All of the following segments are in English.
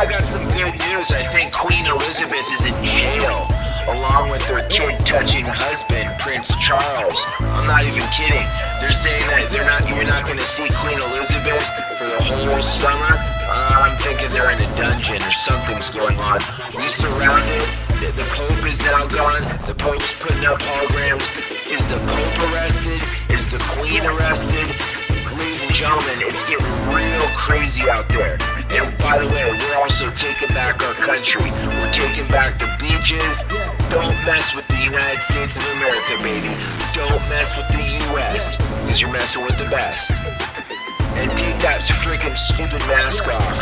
I got some good news. I think Queen Elizabeth is in jail, along with her kid-touching husband, Prince Charles. I'm not even kidding. They're saying that you're not going to see Queen Elizabeth for the whole summer. I'm thinking they're in a dungeon or something's going on. We surrounded. The Pope is now gone. The Pope's putting up holograms. Is the Pope arrested? Is the Queen arrested? Ladies and gentlemen, it's getting real crazy out there. And by the way, we're also taking back our country. We're taking back the beaches. Don't mess with the United States of America, baby. Don't mess with the U.S. because you're messing with the best. And take that freaking stupid mask off.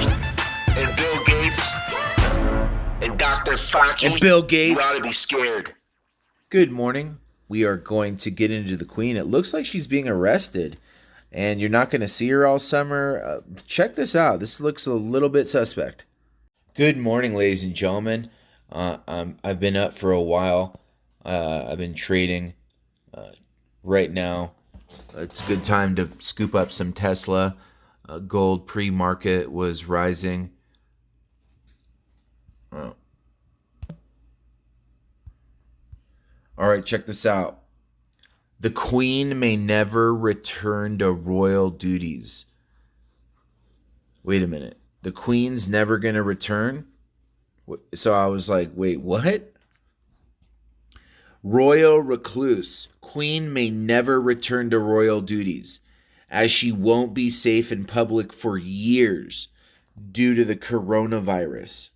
And Bill Gates and Dr. Fauci, And Bill Gates. you ought to be scared. Good morning. We are going to get into the Queen. It looks like she's being arrested, and you're not going to see her all summer. Check this out. This looks a little bit suspect. Good morning, ladies and gentlemen. I've been up for a while. I've been trading. Right now, it's a good time to scoop up some Tesla. Gold pre-market was rising. All right, check this out. The Queen may never return to royal duties. Wait a minute. The Queen's never going to return? So I was like, wait, what? Royal recluse. Queen may never return to royal duties, as she won't be safe in public for years due to the coronavirus.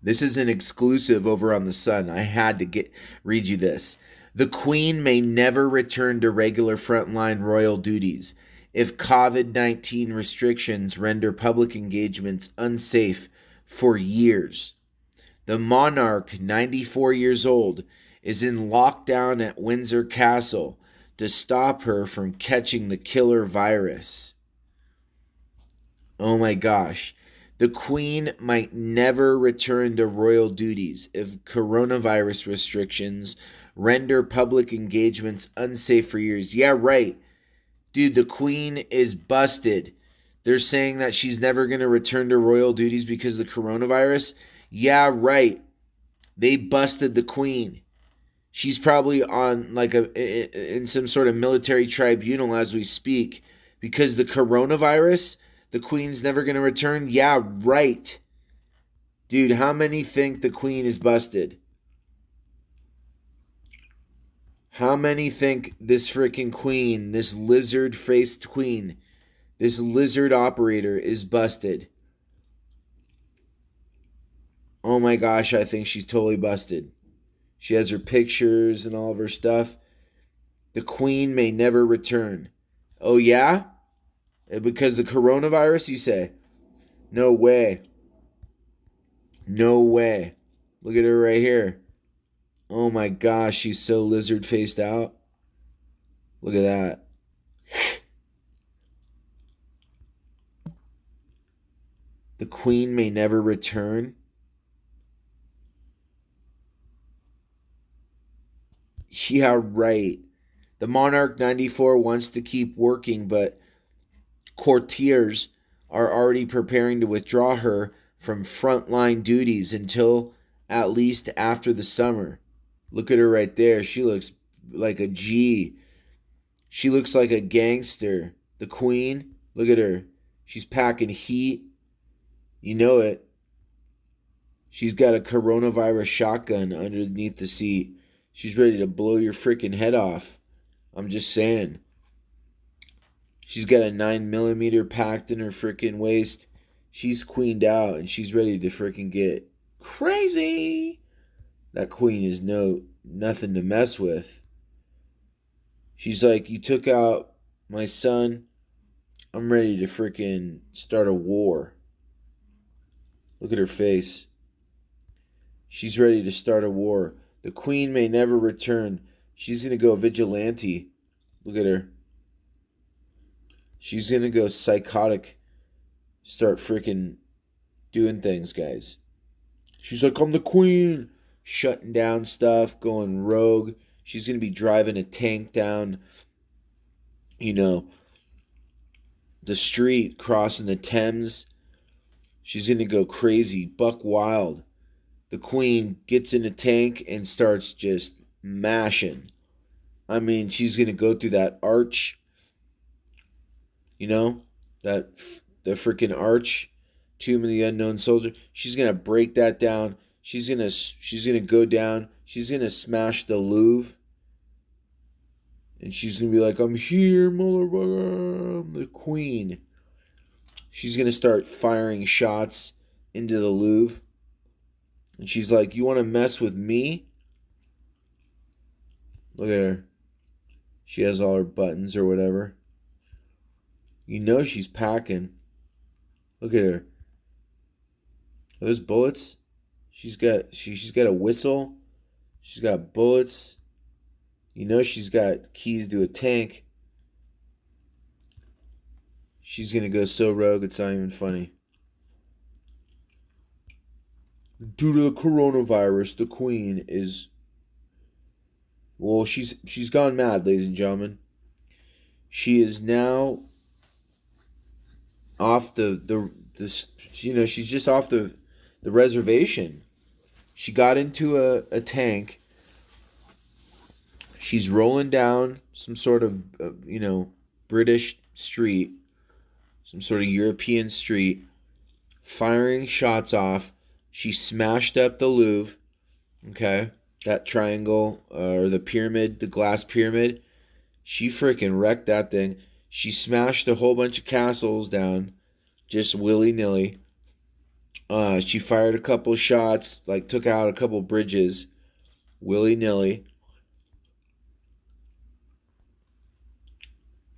This is an exclusive over on The Sun. I had to read you this. The Queen may never return to regular frontline royal duties if COVID-19 restrictions render public engagements unsafe for years. The monarch, 94 years old, is in lockdown at Windsor Castle to stop her from catching the killer virus. Oh my gosh. The Queen might never return to royal duties if coronavirus restrictions render public engagements unsafe for years. Yeah, right. Dude, the Queen is busted. They're saying that she's never going to return to royal duties because of the coronavirus. Yeah, right. They busted the Queen. She's probably on in some sort of military tribunal as we speak because the coronavirus. The Queen's never going to return? Yeah, right. Dude, how many think the Queen is busted? How many think this freaking Queen, this lizard-faced Queen, this lizard operator is busted? Oh my gosh, I think she's totally busted. She has her pictures and all of her stuff. The Queen may never return. Oh yeah? Because the coronavirus, you say? No way. No way. Look at her right here. Oh my gosh, she's so lizard-faced out. Look at that. The Queen may never return. Yeah, right. The Monarch 94 wants to keep working, but courtiers are already preparing to withdraw her from frontline duties until at least after the summer. Look at her right there. She looks like a G. She looks like a gangster. The Queen, look at her. She's packing heat. You know it. She's got a coronavirus shotgun underneath the seat. She's ready to blow your freaking head off. I'm just saying. She's got a 9mm packed in her freaking waist. She's queened out and she's ready to freaking get crazy. That Queen is nothing to mess with. She's like, you took out my son. I'm ready to freaking start a war. Look at her face. She's ready to start a war. The Queen may never return. She's going to go vigilante. Look at her. She's going to go psychotic. Start freaking doing things, guys. She's like, I'm the Queen. Shutting down stuff, going rogue. She's going to be driving a tank down, the street, crossing the Thames. She's going to go crazy, buck wild. The queen gets in a tank and starts just mashing. I mean, she's going to go through that arch, you know, that the freaking arch, Tomb of the Unknown Soldier. She's going to break that down. She's going to go down. She's going to smash the Louvre. And she's going to be like, "I'm here, motherfucker. I'm the queen." She's going to start firing shots into the Louvre. And she's like, "You want to mess with me?" Look at her. She has all her buttons or whatever. You know she's packing. Look at her. Are those bullets? She's got a whistle. She's got bullets. You know she's got keys to a tank. She's gonna go so rogue it's not even funny. Due to the coronavirus, the queen is, well, she's gone mad, ladies and gentlemen. She is now off she's just off the reservation. She got into a tank. She's rolling down some sort of British street, some sort of European street, firing shots off. She smashed up the Louvre, okay, that triangle or the pyramid, the glass pyramid. She freaking wrecked that thing. She smashed a whole bunch of castles down, just willy-nilly. She fired a couple shots, like took out a couple bridges, willy-nilly.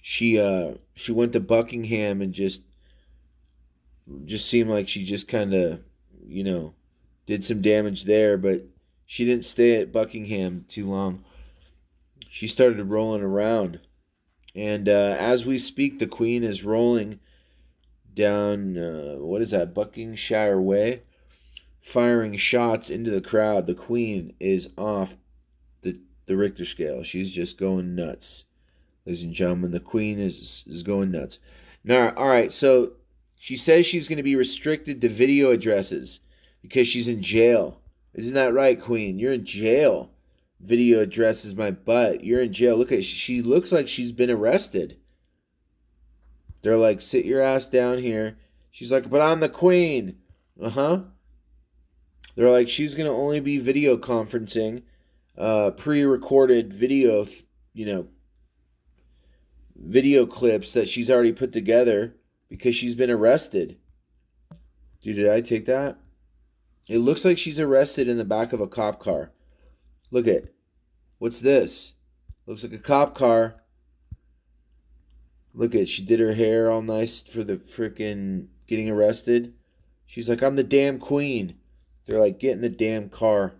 She went to Buckingham and just seemed like she just kind of, did some damage there, but she didn't stay at Buckingham too long. She started rolling around. And as we speak, the Queen is rolling down, Buckinghamshire Way, firing shots into the crowd. The Queen is off the Richter scale. She's just going nuts. Ladies and gentlemen, the Queen is going nuts. Now, all right, so she says she's going to be restricted to video addresses because she's in jail. Isn't that right, Queen? You're in jail. Video addresses my butt. You're in jail. Look at, she looks like she's been arrested. They're like, "Sit your ass down here." She's like, "But I'm the Queen." Uh-huh. They're like, she's going to only be video conferencing, pre-recorded video, video clips that she's already put together because she's been arrested. Dude, did I take that? It looks like she's arrested in the back of a cop car. Look at, what's this? Looks like a cop car. Look at, she did her hair all nice for the freaking getting arrested. She's like, "I'm the damn Queen." They're like, "Get in the damn car."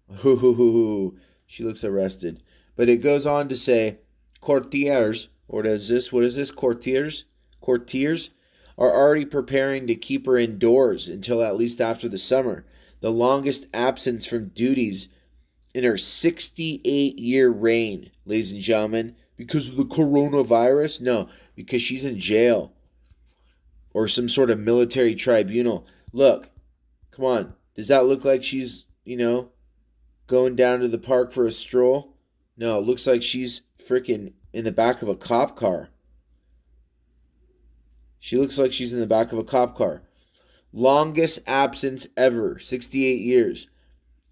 Hoo hoo hoo hoo. She looks arrested. But it goes on to say, courtiers, or what is this? Courtiers are already preparing to keep her indoors until at least after the summer. The longest absence from duties in her 68-year reign, ladies and gentlemen. Because of the coronavirus? No, because she's in jail. Or some sort of military tribunal. Look, come on. Does that look like she's, going down to the park for a stroll? No, it looks like she's freaking in the back of a cop car. She looks like she's in the back of a cop car. Longest absence ever, 68 years.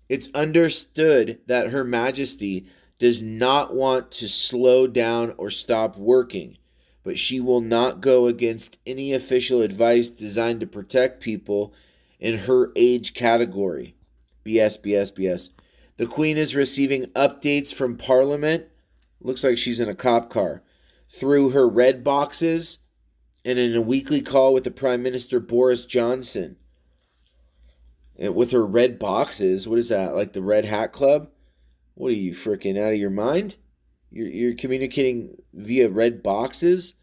It's understood that Her Majesty does not want to slow down or stop working, but she will not go against any official advice designed to protect people in her age category. BS, BS, BS. The Queen is receiving updates from Parliament. Looks like she's in a cop car. Through her red boxes and in a weekly call with the Prime Minister Boris Johnson. And with her red boxes, what is that? Like the Red Hat Club? What are you, freaking out of your mind? You're communicating via red boxes?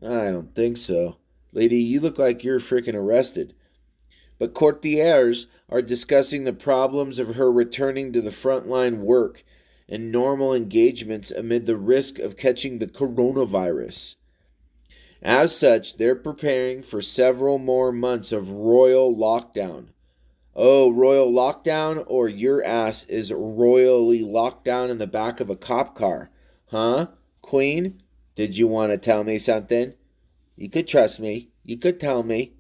I don't think so. Lady, you look like you're freaking arrested. But courtiers are discussing the problems of her returning to the frontline work and normal engagements amid the risk of catching the coronavirus. As such, they're preparing for several more months of royal lockdown. Oh, royal lockdown, or your ass is royally locked down in the back of a cop car. Huh? Queen, did you want to tell me something? You could trust me. You could tell me.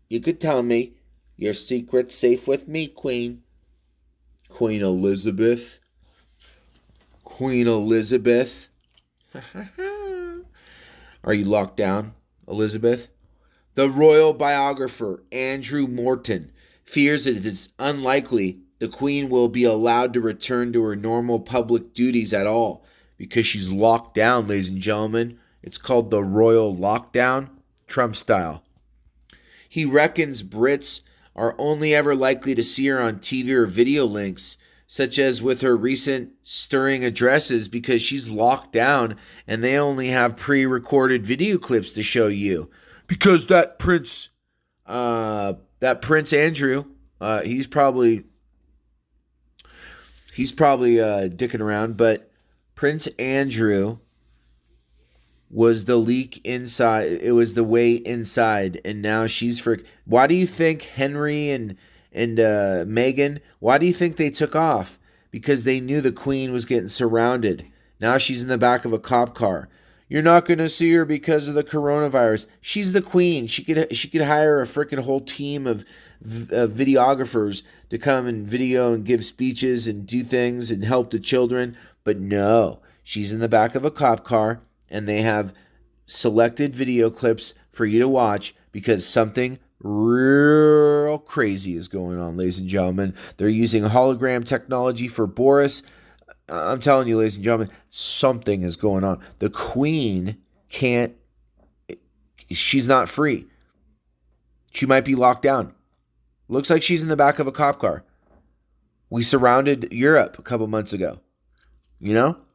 You could tell me. Your secret's safe with me, Queen. Queen Elizabeth. Queen Elizabeth. Are you locked down, Elizabeth? The royal biographer, Andrew Morton, fears it is unlikely the Queen will be allowed to return to her normal public duties at all because she's locked down, ladies and gentlemen. It's called the royal lockdown, Trump style. He reckons Brits are only ever likely to see her on TV or video links, such as with her recent stirring addresses, because she's locked down and they only have pre-recorded video clips to show you. Because that Prince Andrew, he's probably dicking around, but Prince Andrew was the leak inside. It was the way inside, and now she's for. Why do you think Henry and Meghan? Why do you think they took off? Because they knew the Queen was getting surrounded. Now she's in the back of a cop car. You're not going to see her because of the coronavirus. She's the Queen. She could hire a freaking whole team of videographers to come and video and give speeches and do things and help the children. But no, she's in the back of a cop car, and they have selected video clips for you to watch because something real crazy is going on, ladies and gentlemen. They're using hologram technology for Boris. I'm telling you, ladies and gentlemen, something is going on. The Queen she's not free. She might be locked down. Looks like she's in the back of a cop car. We surrounded Europe a couple months ago.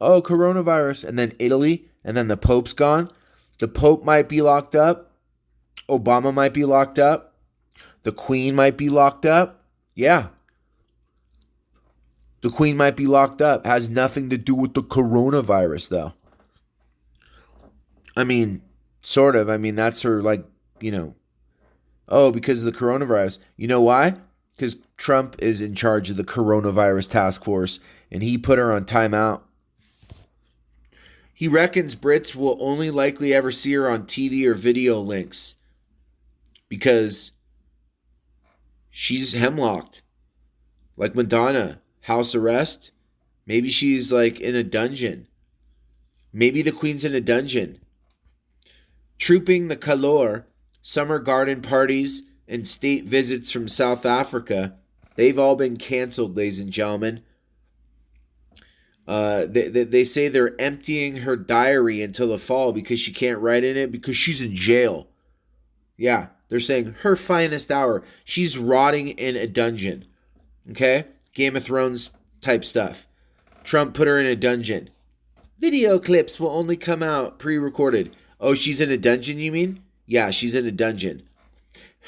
Oh, coronavirus. And then Italy, and then the Pope's gone. The Pope might be locked up. Obama might be locked up. The Queen might be locked up. Yeah. The Queen might be locked up. Has nothing to do with the coronavirus, though. I mean, sort of. I mean, that's her, oh, because of the coronavirus. You know why? Because Trump is in charge of the coronavirus task force, and he put her on timeout. He reckons Brits will only likely ever see her on TV or video links because she's hemlocked. Like Madonna. House arrest. Maybe she's in a dungeon. Maybe the Queen's in a dungeon. Trooping the Calor, summer garden parties, and state visits from South Africa, they've all been canceled, ladies and gentlemen. They say they're emptying her diary until the fall because she can't write in it because she's in jail. Yeah, they're saying her finest hour. She's rotting in a dungeon. Okay? Game of Thrones type stuff. Trump put her in a dungeon. Video clips will only come out pre-recorded. Oh, she's in a dungeon, you mean? Yeah, she's in a dungeon.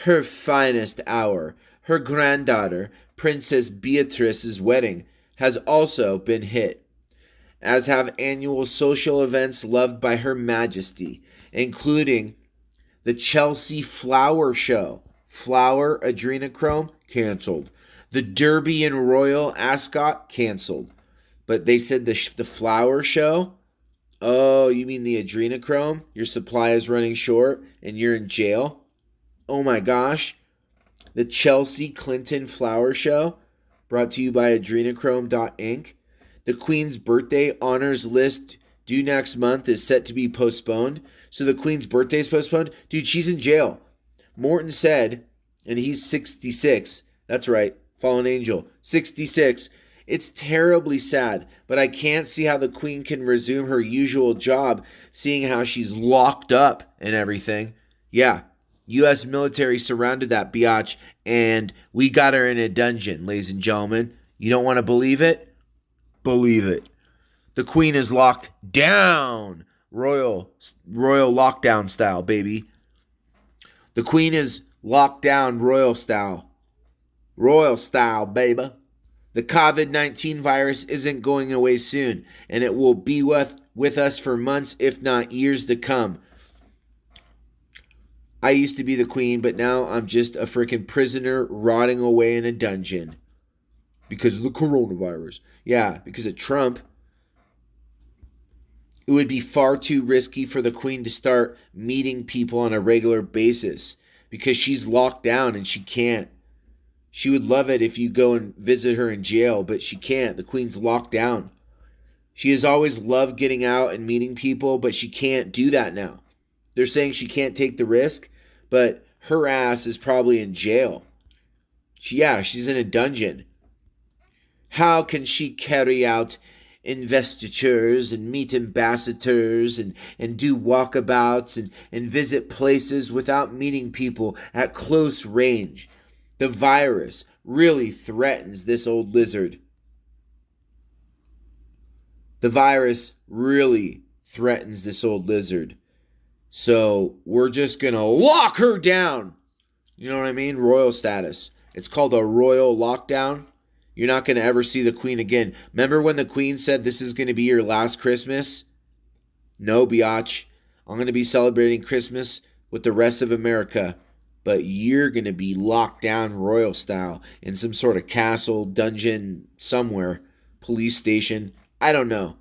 Her finest hour. Her granddaughter, Princess Beatrice's wedding, has also been hit, as have annual social events loved by Her Majesty, including the Chelsea Flower Show. Flower Adrenochrome, canceled. The Derby and Royal Ascot, canceled. But they said the flower show? Oh, you mean the adrenochrome? Your supply is running short and you're in jail? Oh my gosh. The Chelsea Clinton Flower Show, brought to you by adrenochrome.inc. The Queen's birthday honors list due next month is set to be postponed. So the Queen's birthday is postponed? Dude, she's in jail. Morton said, and he's 66. That's right. Fallen angel, 66. It's terribly sad, but I can't see how the Queen can resume her usual job, seeing how she's locked up and everything. Yeah, U.S. military surrounded that biatch, and we got her in a dungeon, ladies and gentlemen. You don't want to believe it? Believe it. The Queen is locked down. Royal lockdown style, baby. The Queen is locked down royal style. Royal style, baby. The COVID-19 virus isn't going away soon, and it will be with us for months, if not years to come. I used to be the queen, but now I'm just a freaking prisoner rotting away in a dungeon because of the coronavirus. Yeah, because of Trump. It would be far too risky for the queen to start meeting people on a regular basis because she's locked down and she can't. She would love it if you go and visit her in jail, but she can't. The queen's locked down. She has always loved getting out and meeting people, but she can't do that now. They're saying she can't take the risk, but her ass is probably in jail. She's in a dungeon. How can she carry out investitures and meet ambassadors and do walkabouts and visit places without meeting people at close range? The virus really threatens this old lizard. The virus really threatens this old lizard. So we're just going to lock her down. You know what I mean? Royal status. It's called a royal lockdown. You're not going to ever see the queen again. Remember when the queen said this is going to be your last Christmas? No, biatch. I'm going to be celebrating Christmas with the rest of America. But you're going to be locked down royal style in some sort of castle, dungeon, somewhere. Police station. I don't know.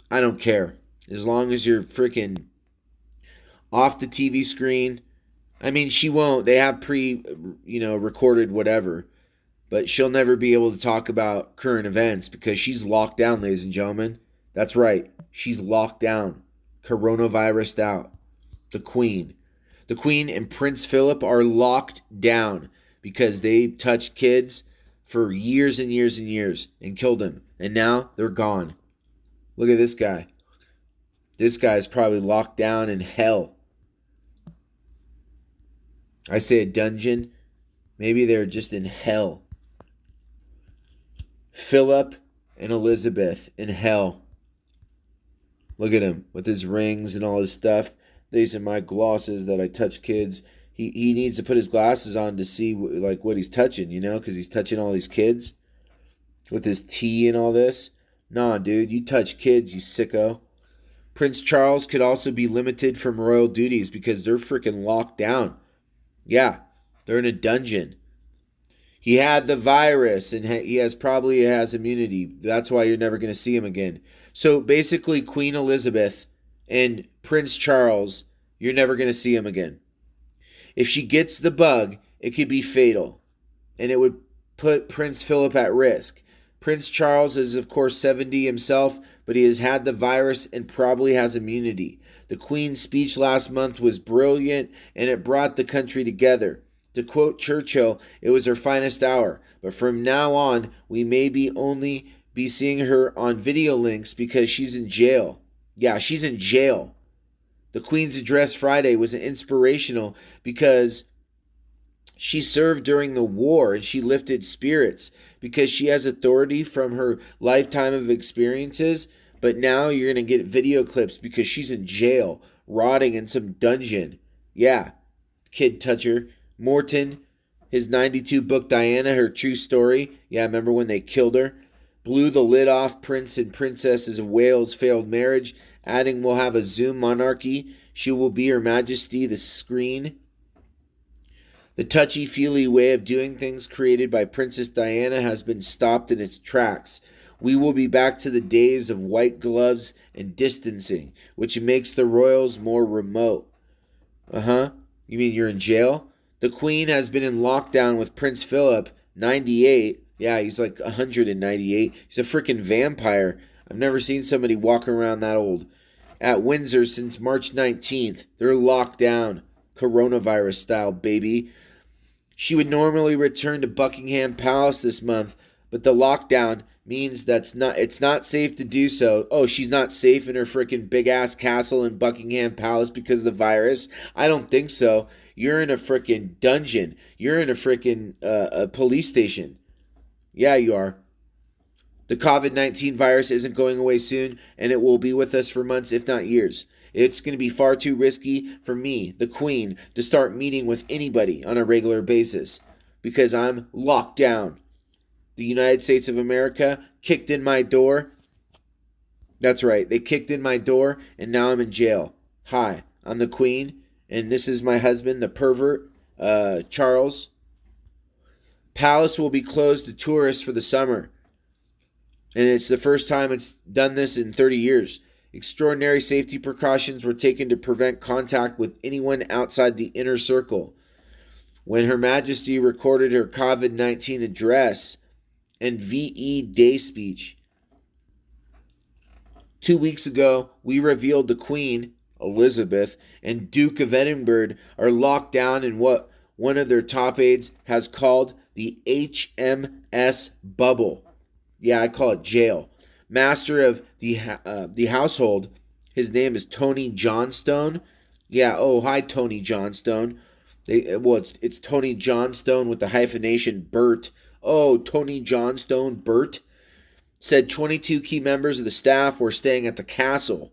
I don't care. As long as you're freaking off the TV screen. I mean, she won't. They have recorded whatever. But she'll never be able to talk about current events because she's locked down, ladies and gentlemen. That's right. She's locked down. Coronavirus out. The Queen. The Queen and Prince Philip are locked down because they touched kids for years and years and years and killed them. And now they're gone. Look at this guy. This guy's probably locked down in hell. I say a dungeon. Maybe they're just in hell. Philip and Elizabeth in hell. Look at him with his rings and all his stuff. These are my glosses that I touch kids. He needs to put his glasses on to see what he's touching, because he's touching all these kids with his tea and all this. Nah, dude, you touch kids, you sicko. Prince Charles could also be limited from royal duties because they're freaking locked down. Yeah, they're in a dungeon. He had the virus and he probably has immunity. That's why you're never going to see him again. So basically, Queen Elizabeth and Prince Charles, you're never going to see him again. If she gets the bug, it could be fatal. And it would put Prince Philip at risk. Prince Charles is, of course, 70 himself, but he has had the virus and probably has immunity. The Queen's speech last month was brilliant, and it brought the country together. To quote Churchill, it was her finest hour. But from now on, we may only be seeing her on video links because she's in jail. Yeah, she's in jail. The Queen's address Friday was inspirational because she served during the war and she lifted spirits because she has authority from her lifetime of experiences. But now you're going to get video clips because she's in jail, rotting in some dungeon. Yeah, kid toucher. Morton, his 92 book Diana, her true story. Yeah, remember when they killed her? Blew the lid off Prince and Princesses of Wales' failed marriage, adding we'll have a Zoom monarchy. She will be Her Majesty the screen. The touchy-feely way of doing things created by Princess Diana has been stopped in its tracks. We will be back to the days of white gloves and distancing, which makes the royals more remote. You mean you're in jail? The Queen has been in lockdown with Prince Philip, 98. Yeah, he's like 198. He's a freaking vampire. I've never seen somebody walk around that old. At Windsor since March 19th. They're locked down. Coronavirus style, baby. She would normally return to Buckingham Palace this month, but the lockdown means it's not safe to do so. Oh, she's not safe in her freaking big-ass castle in Buckingham Palace because of the virus? I don't think so. You're in a freaking dungeon. You're in a freaking a police station. Yeah, you are. The COVID-19 virus isn't going away soon, and it will be with us for months, if not years. It's going to be far too risky for me, the Queen, to start meeting with anybody on a regular basis because I'm locked down. The United States of America kicked in my door. That's right, they kicked in my door, and now I'm in jail. Hi, I'm the Queen, And this is my husband, the pervert, Charles. Palace will be closed to tourists for the summer. And it's the first time it's done this in 30 years. Extraordinary safety precautions were taken to prevent contact with anyone outside the inner circle. When Her Majesty recorded her COVID-19 address and VE Day speech 2 weeks ago, we revealed the Queen, Elizabeth, and Duke of Edinburgh are locked down in what one of their top aides has called the HMS bubble. Yeah, I call it jail. Master of the household, his name is Tony Johnstone. Yeah, oh, hi, Tony Johnstone. It's Tony Johnstone with the hyphenation Bert. Oh, Tony Johnstone Bert. Said 22 key members of the staff were staying at the castle,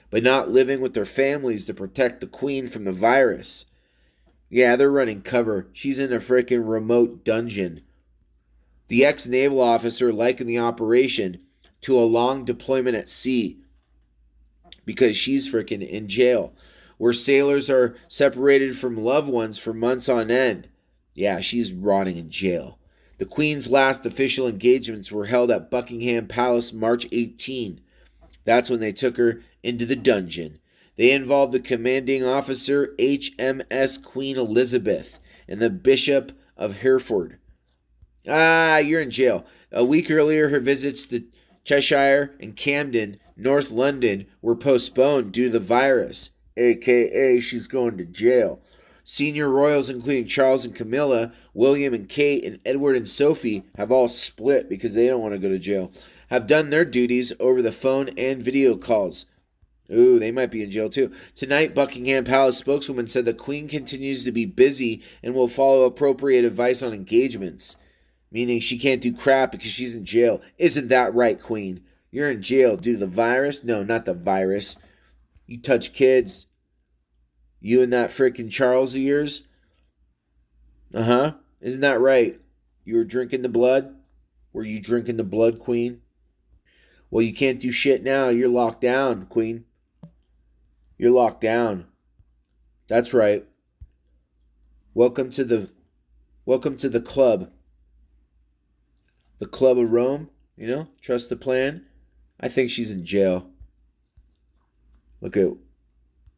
but not living with their families to protect the Queen from the virus. Yeah, they're running cover. She's in a freaking remote dungeon. The ex-naval officer likened the operation to a long deployment at sea because she's freaking in jail, where sailors are separated from loved ones for months on end. Yeah, she's rotting in jail. The Queen's last official engagements were held at Buckingham Palace March 18. That's when they took her into the dungeon. They involved the commanding officer, HMS Queen Elizabeth, and the Bishop of Hereford. Ah, you're in jail. A week earlier, her visits to Cheshire and Camden, North London, were postponed due to the virus, a.k.a. she's going to jail. Senior royals, including Charles and Camilla, William and Kate, and Edward and Sophie, have all split because they don't want to go to jail, have done their duties over the phone and video calls. Ooh, they might be in jail too. Tonight, Buckingham Palace spokeswoman said the Queen continues to be busy and will follow appropriate advice on engagements. Meaning she can't do crap because she's in jail. Isn't that right, Queen? You're in jail due to the virus? No, not the virus. You touch kids. You and that freaking Charles of yours? Uh-huh. Isn't that right? You were drinking the blood? Were you drinking the blood, Queen? Well, you can't do shit now. You're locked down, Queen. You're locked down. That's right. Welcome to the club. The Club of Rome, you know? Trust the plan. I think she's in jail. Look at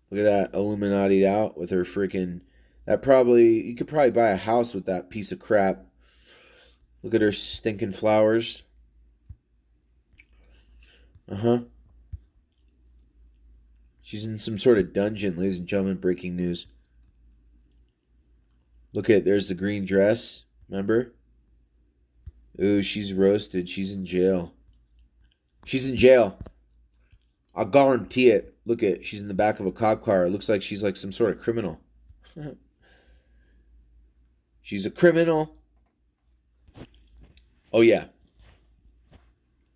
that Illuminati'd out with her freaking... You could probably buy a house with that piece of crap. Look at her stinking flowers. Uh-huh. She's in some sort of dungeon, ladies and gentlemen. Breaking news. Look at, there's the green dress. Remember? Ooh, she's roasted. She's in jail. She's in jail. I'll guarantee it. Look at, she's in the back of a cop car. It looks like she's like some sort of criminal. She's a criminal. Oh, yeah.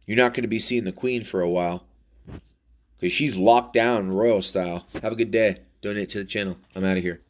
You're not going to be seeing the Queen for a while. Because she's locked down royal style. Have a good day. Donate to the channel. I'm out of here.